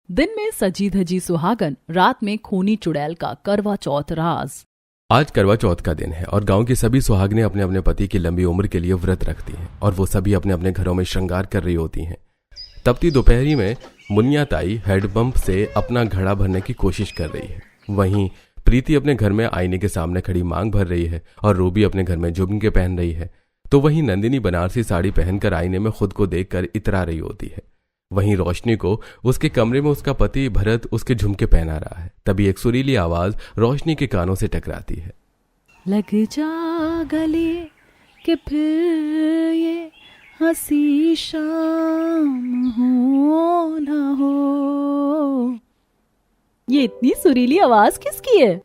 दिन में सजी धजी सुहागन, रात में खूनी चुड़ैल का करवा चौथ राज। आज करवा चौथ का दिन है और गांव की सभी सुहागनें अपने अपने पति की लंबी उम्र के लिए व्रत रखती हैं और वो सभी अपने अपने घरों में श्रृंगार कर रही होती हैं। तपती दोपहरी में मुनिया ताई हैंडपंप से अपना घड़ा भरने की कोशिश कर रही है। वहीं प्रीति अपने घर में आईने के सामने खड़ी मांग भर रही है और रूबी अपने घर में झुमके पहन रही है। तो वहीं नंदिनी बनारसी साड़ी पहनकर आईने में खुद को देखकर इतरा रही होती है। वहीं रोशनी को उसके कमरे में उसका पति भरत उसके झुमके पहना रहा है। तभी एक सुरीली आवाज रोशनी के कानों से टकराती है। लग जा गले कि फिर ये हंसी शाम हो ना हो। ये इतनी सुरीली आवाज किसकी है?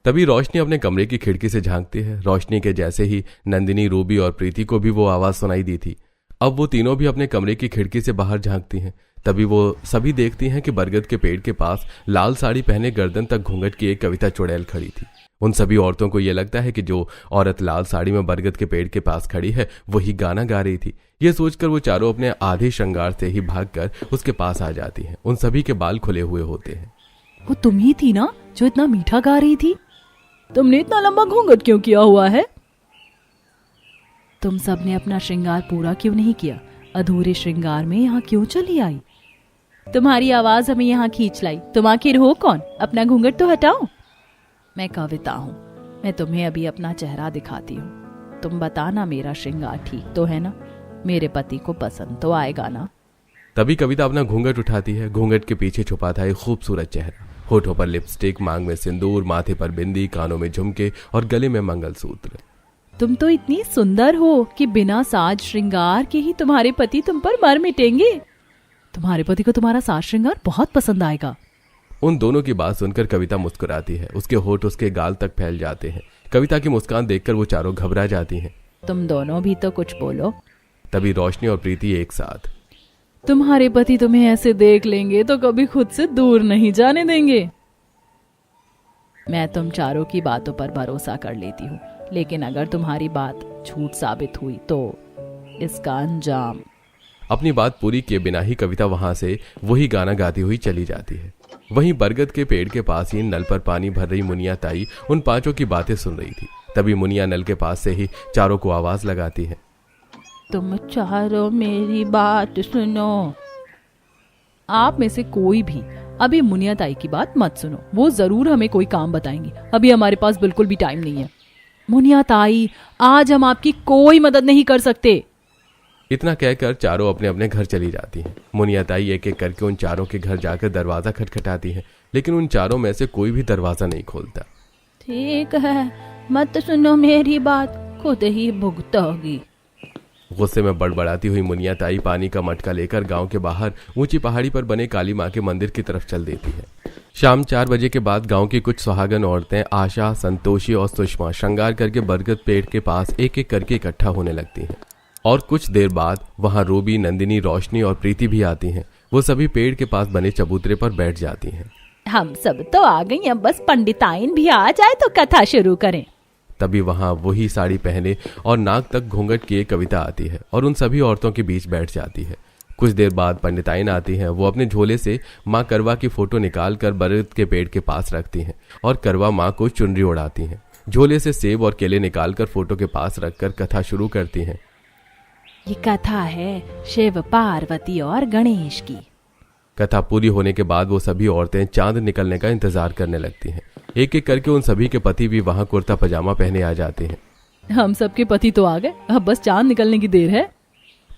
तभी रोशनी अपने कमरे की खिड़की से झांकती है। रोशनी के जैसे ही नंदिनी, रूबी और प्रीति को भी वो आवाज सुनाई दी थी। अब वो तीनों भी अपने कमरे की खिड़की से बाहर झांकती हैं। तभी वो सभी देखती हैं कि बरगद के पेड़ के पास लाल साड़ी पहने गर्दन तक घूंघट की एक कविता चुड़ैल खड़ी थी। उन सभी औरतों को ये लगता है कि जो औरत लाल साड़ी में बरगद के पेड़ के पास खड़ी है वही गाना गा रही थी। ये सोचकर वो चारों अपने आधे श्रृंगार से ही भागकर उसके पास आ जाती हैं। उन सभी के बाल खुले हुए होते हैं। वो तुम ही थी ना जो इतना मीठा गा रही थी? तुमने इतना लंबा घूंघट क्यों किया हुआ है? तुम सब ने अपना श्रृंगार पूरा क्यों नहीं किया? अधूरे श्रृंगार में यहाँ क्यों चली आई? तुम्हारी आवाज हमें यहाँ खींच लाई। तुम आखिर हो कौन? अपना घूंघट तो हटाओ। मैं कविता हूँ। मैं तुम्हें अभी अपना चेहरा दिखाती हूँ। तुम बताना मेरा श्रृंगार ठीक तो है ना? मेरे पति को पसंद तो आएगा ना? तभी कविता अपना घूंघट उठाती है। घूंघट के पीछे छुपा था एक खूबसूरत चेहरा। होठों पर लिपस्टिक, मांग में सिंदूर, माथे पर बिंदी, कानों में झुमके और गले में मंगलसूत्र। तुम तो इतनी सुंदर हो कि बिना साज श्रृंगार के ही तुम्हारे पति तुम पर मर मिटेंगे। तुम्हारे पति को तुम्हारा साज श्रृंगार बहुत पसंद आएगा। उन दोनों की बात सुनकर कविता मुस्कुराती है। उसके होठ उसके गाल तक फैल जाते हैं। कविता की मुस्कान देखकर वो चारों घबरा जाती हैं। तुम दोनों भी तो कुछ बोलो। तभी रोशनी और प्रीति एक साथ। तुम्हारे पति तुम्हें ऐसे देख लेंगे तो कभी खुद से दूर नहीं जाने देंगे। मैं तुम चारों की बातों पर भरोसा कर लेती हूँ, लेकिन अगर तुम्हारी बात झूठ साबित हुई तो इसका अंजाम। अपनी बात पूरी किए बिना ही कविता वहां से वही गाना गाती हुई चली जाती है। वहीं बरगद के पेड़ के पास ही नल पर पानी भर रही मुनिया ताई उन पांचों की बातें सुन रही थी। तभी मुनिया नल के पास से ही चारों को आवाज लगाती है। तुम चारों मेरी बात सुनो। आप में से कोई भी अभी मुनिया ताई की बात मत सुनो। वो जरूर हमें कोई काम बताएंगी। अभी हमारे पास बिल्कुल भी टाइम नहीं है। मुनिया ताई, आज हम आपकी कोई मदद नहीं कर सकते। इतना कहकर चारों अपने अपने घर चली जाती हैं। मुनिया ताई एक एक करके उन चारों के घर जाकर दरवाजा खटखटाती है, लेकिन उन चारों में से कोई भी दरवाजा नहीं खोलता। ठीक है, मत सुनो मेरी बात, खुद ही भुगतोगी। गुस्से में बड़बड़ाती हुई मुनिया ताई पानी का मटका लेकर गांव के बाहर ऊंची पहाड़ी पर बने काली मां के मंदिर की तरफ चल देती है। शाम 4 बजे के बाद गांव की कुछ सुहागन औरतें आशा, संतोषी और सुषमा श्रृंगार करके बरगद पेड़ के पास एक एक करके इकट्ठा होने लगती हैं। और कुछ देर बाद वहां रूबी, नंदिनी, रोशनी और प्रीति भी आती हैं। वो सभी पेड़ के पास बने चबूतरे पर बैठ जाती हैं। हम सब तो आ गई, अब बस पंडिताइन भी आ जाए तो कथा शुरू करें। तभी वहां वही साड़ी पहने और नाक तक घूंघट किए कविता आती है और उन सभी औरतों के बीच बैठ जाती है। कुछ देर बाद पंडिताइन आती हैं। वो अपने झोले से माँ करवा की फोटो निकाल कर बरगद के पेड़ के पास रखती हैं और करवा माँ को चुनरी उड़ाती हैं। झोले से सेब और केले निकालकर फोटो के पास रखकर कथा शुरू करती हैं। ये कथा है शिव, पार्वती और गणेश की। कथा पूरी होने के बाद वो सभी औरतें चांद निकलने का इंतजार करने लगती हैं। एक एक करके उन सभी के पति भी वहां कुर्ता पजामा पहने आ जाते हैं। हम सबके पति तो आ गए, अब बस चांद निकलने की देर है।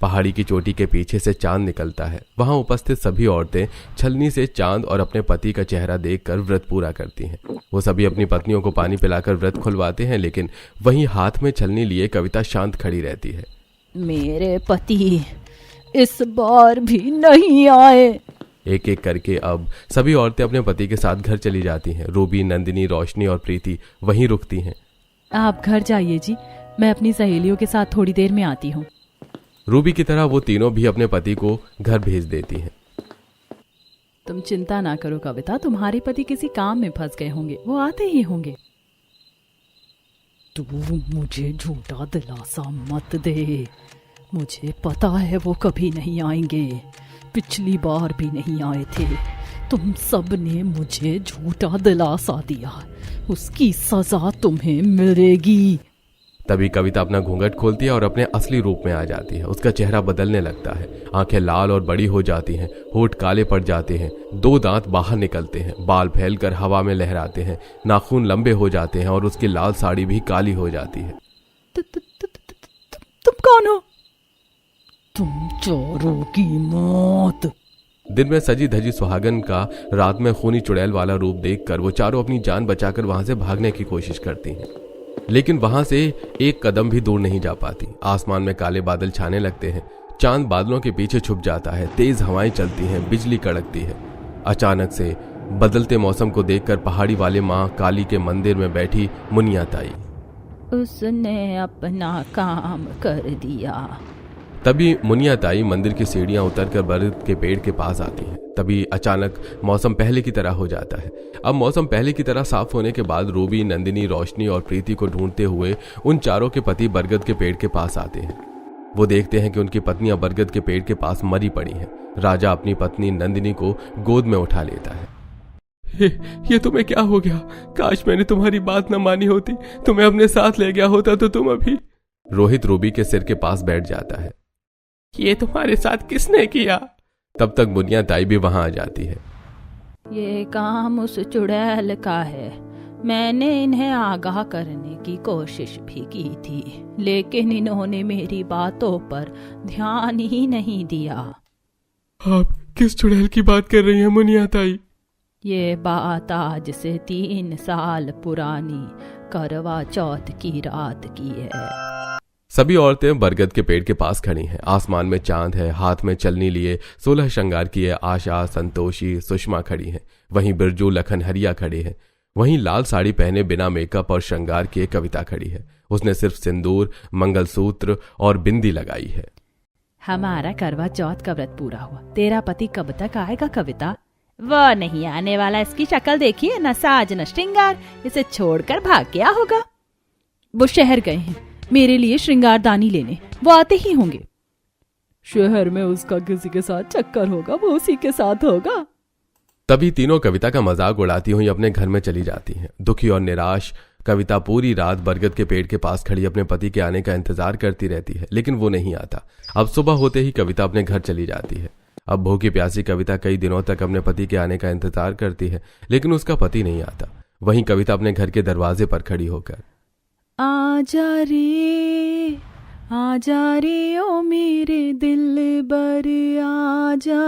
पहाड़ी की चोटी के पीछे से चांद निकलता है। वहां उपस्थित सभी औरतें छलनी से चांद और अपने पति का चेहरा देखकर व्रत पूरा करती हैं। वो सभी अपनी पत्नियों को पानी पिलाकर व्रत खुलवाते हैं, लेकिन वहीं हाथ में छलनी लिए कविता शांत खड़ी रहती है। मेरे पति इस बार भी नहीं आए। एक एक करके अब सभी औरतें अपने पति के साथ घर चली जाती हैं। रूबी, नंदिनी, रोशनी और प्रीति वहीं रुकती हैं। आप घर जाइए जी, मैं अपनी सहेलियों के साथ थोड़ी देर में आती हूँ। रूबी की तरह वो तीनों भी अपने पति को घर भेज देती हैं। तुम चिंता ना करो कविता, तुम्हारे पति किसी काम में फंस गए होंगे, वो आते ही होंगे। तू मुझे झूठा दिलासा मत दे, मुझे पता है वो कभी नहीं आएंगे। पिछली बार भी नहीं आए थे। तुम सब ने मुझे झूठा दिलासा दिया, उसकी सजा तुम्हें मिलेगी। तभी कविता अपना घूंघट खोलती है और अपने असली रूप में आ जाती है। उसका चेहरा बदलने लगता है, आंखें लाल और बड़ी हो जाती हैं, होठ काले पड़ जाते हैं, 2 दांत बाहर निकलते हैं, बाल फैलकर हवा में लहराते हैं, नाखून लंबे हो जाते हैं और उसकी लाल साड़ी भी काली हो जाती है। तुम कौन हो? तुम चोरों की मौत। दिन में सजी धजी सुहागन का रात में खूनी चुड़ैल वाला रूप देखकर वो चारों अपनी जान बचाकर वहां से भागने की कोशिश करती हैं, लेकिन वहां से एक कदम भी दूर नहीं जा पाती। आसमान में काले बादल छाने लगते हैं, चांद बादलों के पीछे छुप जाता है, तेज हवाएं चलती हैं, बिजली कड़कती है। अचानक से बदलते मौसम को देखकर पहाड़ी वाले माँ काली के मंदिर में बैठी मुनिया ताई, उसने अपना काम कर दिया। तभी मुनिया ताई मंदिर की सीढ़ियां उतरकर बरगद के पेड़ के पास आती हैं। तभी अचानक मौसम पहले की तरह हो जाता है। अब मौसम पहले की तरह साफ होने के बाद रूबी, नंदिनी, रोशनी और प्रीति को ढूंढते हुए उन चारों के पति बरगद के पेड़ के पास आते हैं। वो देखते हैं कि उनकी पत्नियां बरगद के पेड़ के पास मरी पड़ी हैं। राजा अपनी पत्नी नंदिनी को गोद में उठा लेता है। ये तुम्हें क्या हो गया? काश मैंने तुम्हारी बात न मानी होती, तुम्हें अपने साथ ले गया होता तो तुम अभी। रोहित रूबी के सिर के पास बैठ जाता है। ये तुम्हारे साथ किसने किया? तब तक मुनिया ताई भी वहां आ जाती है। ये काम उस चुड़ैल का है। मैंने इन्हें आगाह करने की कोशिश भी की थी, लेकिन इन्होंने मेरी बातों पर ध्यान ही नहीं दिया। आप किस चुड़ैल की बात कर रही हैं मुनिया ताई? ये बात आज से 3 साल पुरानी करवा चौथ की रात की है। सभी औरतें बरगद के पेड़ के पास खड़ी हैं। आसमान में चांद है, हाथ में चलनी लिए 16 श्रृंगार किए आशा, संतोषी, सुषमा खड़ी हैं। वहीं बिरजू, लखन, हरिया खड़े हैं। वहीं लाल साड़ी पहने बिना मेकअप और श्रृंगार किए कविता खड़ी है। उसने सिर्फ सिंदूर, मंगलसूत्र और बिंदी लगाई है। हमारा करवा चौथ का व्रत पूरा हुआ। तेरा पति कब तक आएगा कविता? वो नहीं आने वाला। इसकी शक्ल देखिए, न साज न श्रृंगार। इसे छोड़कर भाग गया होगा। वो शहर गए हैं मेरे लिए श्रृंगारदानी लेने। वो आते ही होंगे। शहर में उसका किसी के साथ चक्कर होगा, वो उसी के साथ होगा। तभी तीनों कविता का मजाक उड़ाती हुई अपने घर में चली जाती हैं। दुखी और निराश कविता पूरी रात बरगद के पेड़ के पास खड़ी अपने पति के आने का इंतजार करती रहती है, लेकिन वो नहीं आता। अब सुबह होते ही कविता अपने घर चली जाती है। अब भूखी प्यासी कविता कई दिनों तक अपने पति के आने का इंतजार करती है, लेकिन उसका पति नहीं आता। वहीं कविता अपने घर के दरवाजे पर खड़ी होकर आजा रे ओ मेरे दिल बर आजा।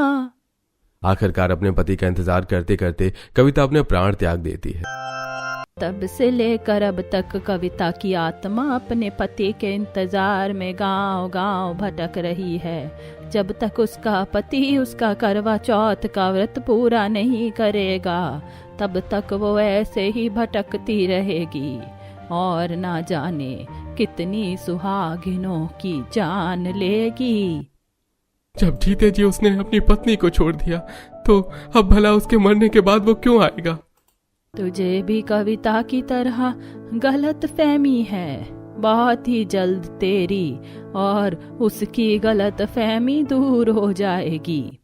आखिरकार अपने पति का इंतजार करते करते कविता अपने प्राण त्याग देती है। तब से लेकर अब तक कविता की आत्मा अपने पति के इंतजार में गांव गांव भटक रही है। जब तक उसका पति उसका करवा चौथ का व्रत पूरा नहीं करेगा, तब तक वो ऐसे ही भटकती रहेगी और ना जाने कितनी सुहागिनों की जान लेगी। जब जीते जी उसने अपनी पत्नी को छोड़ दिया, तो अब भला उसके मरने के बाद वो क्यों आएगा? तुझे भी कविता की तरह गलत फहमी है। बहुत ही जल्द तेरी और उसकी गलत फहमी दूर हो जाएगी।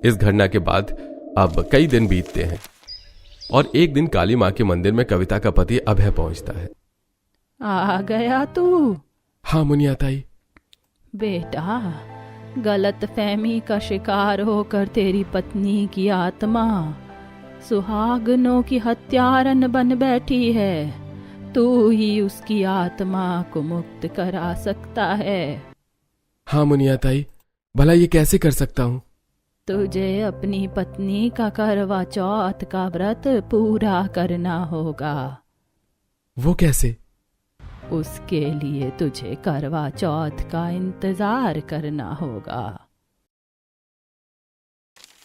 इस घटना के बाद अब कई दिन बीतते हैं और एक दिन काली माँ के मंदिर में कविता का पति अभय पहुंचता है। आ गया तू? हाँ मुनिया ताई। बेटा, गलत फहमी का शिकार होकर तेरी पत्नी की आत्मा सुहागनों की हत्यारन बन बैठी है। तू ही उसकी आत्मा को मुक्त करा सकता है। हाँ मुनिया ताई, भला ये कैसे कर सकता हूँ? तुझे अपनी पत्नी का करवा चौथ का व्रत पूरा करना होगा। वो कैसे? उसके लिए तुझे करवा चौथ का इंतजार करना होगा।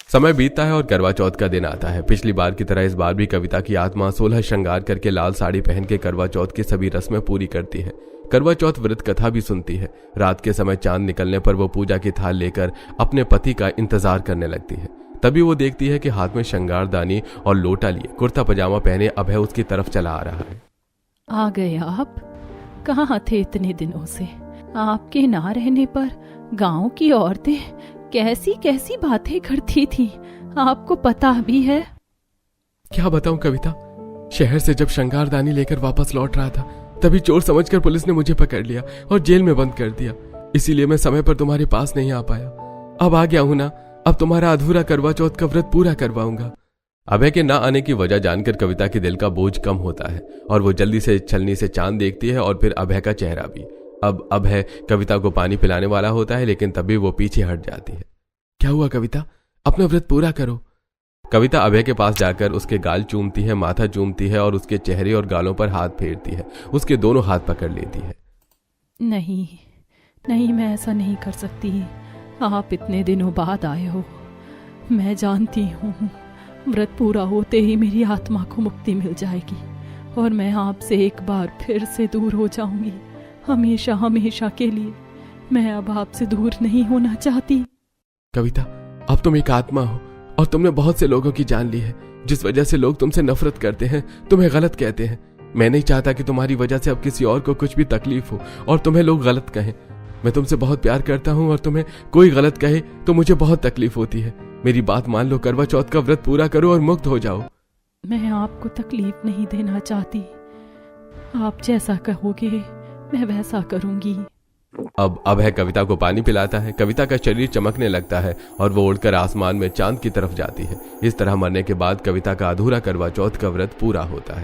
समय बीतता है और करवा चौथ का दिन आता है। पिछली बार की तरह इस बार भी कविता की आत्मा 16 श्रृंगार करके लाल साड़ी पहन के करवा चौथ की सभी रस्में पूरी करती है। करवा चौथ व्रत कथा भी सुनती है। रात के समय चांद निकलने पर वो पूजा की थाल लेकर अपने पति का इंतजार करने लगती है। तभी वो देखती है कि हाथ में श्रृंगारदानी और लोटा लिए कुर्ता पजामा पहने अभय उसकी तरफ चला आ रहा है। आ गए आप? कहाँ थे इतने दिनों से? आपके ना रहने पर गांव की औरतें कैसी कैसी बातें करती थी। आपको पता भी है? क्या बताऊं कविता, शहर से जब श्रृंगारदानी लेकर वापस लौट रहा था तभी चोर समझकर पुलिस ने मुझे पकड़ लिया और जेल में बंद कर दिया। इसीलिए मैं समय पर तुम्हारे पास नहीं आ पाया। अब आ गया हूं ना, अब तुम्हारा अधूरा करवा चौथ का व्रत पूरा करवाऊंगा। अभय के ना आने की वजह जानकर कविता के दिल का बोझ कम होता है और वो जल्दी से छलनी से चांद देखती है और फिर अभय का चेहरा भी। अब अभय कविता को पानी पिलाने वाला होता है, लेकिन तभी वो पीछे हट जाती है। क्या हुआ कविता, अपना व्रत पूरा करो। कविता अभय के पास जाकर उसके गाल चूमती है, माथा चूमती है और उसके चेहरे और गालों पर हाथ फेरती है। उसके दोनों हाथ पकड़ लेती है। नहीं नहीं, मैं ऐसा नहीं कर सकती। आप इतने दिनों बाद आए हो, मैं जानती हूँ व्रत पूरा होते ही मेरी आत्मा को मुक्ति मिल जाएगी और मैं आपसे एक बार फिर से दूर हो जाऊंगी, हमेशा हमेशा के लिए। मैं अब आपसे दूर नहीं होना चाहती। कविता, अब तुम एक आत्मा हो और तुमने बहुत से लोगों की जान ली है, जिस वजह से लोग तुमसे नफरत करते हैं, तुम्हें गलत कहते हैं। मैं नहीं चाहता कि तुम्हारी वजह से अब किसी और को कुछ भी तकलीफ हो और तुम्हें लोग गलत कहें। मैं तुमसे बहुत प्यार करता हूँ और तुम्हें कोई गलत कहे तो मुझे बहुत तकलीफ होती है। मेरी बात मान लो, करवा चौथ का व्रत पूरा करो और मुक्त हो जाओ। मैं आपको तकलीफ नहीं देना चाहती, आप जैसा कहोगे मैं वैसा करूंगी। अब अभय कविता को पानी पिलाता है। कविता का शरीर चमकने लगता है और वो उड़कर आसमान में चांद की तरफ जाती है। इस तरह मरने के बाद कविता का अधूरा करवा चौथ का व्रत पूरा होता है।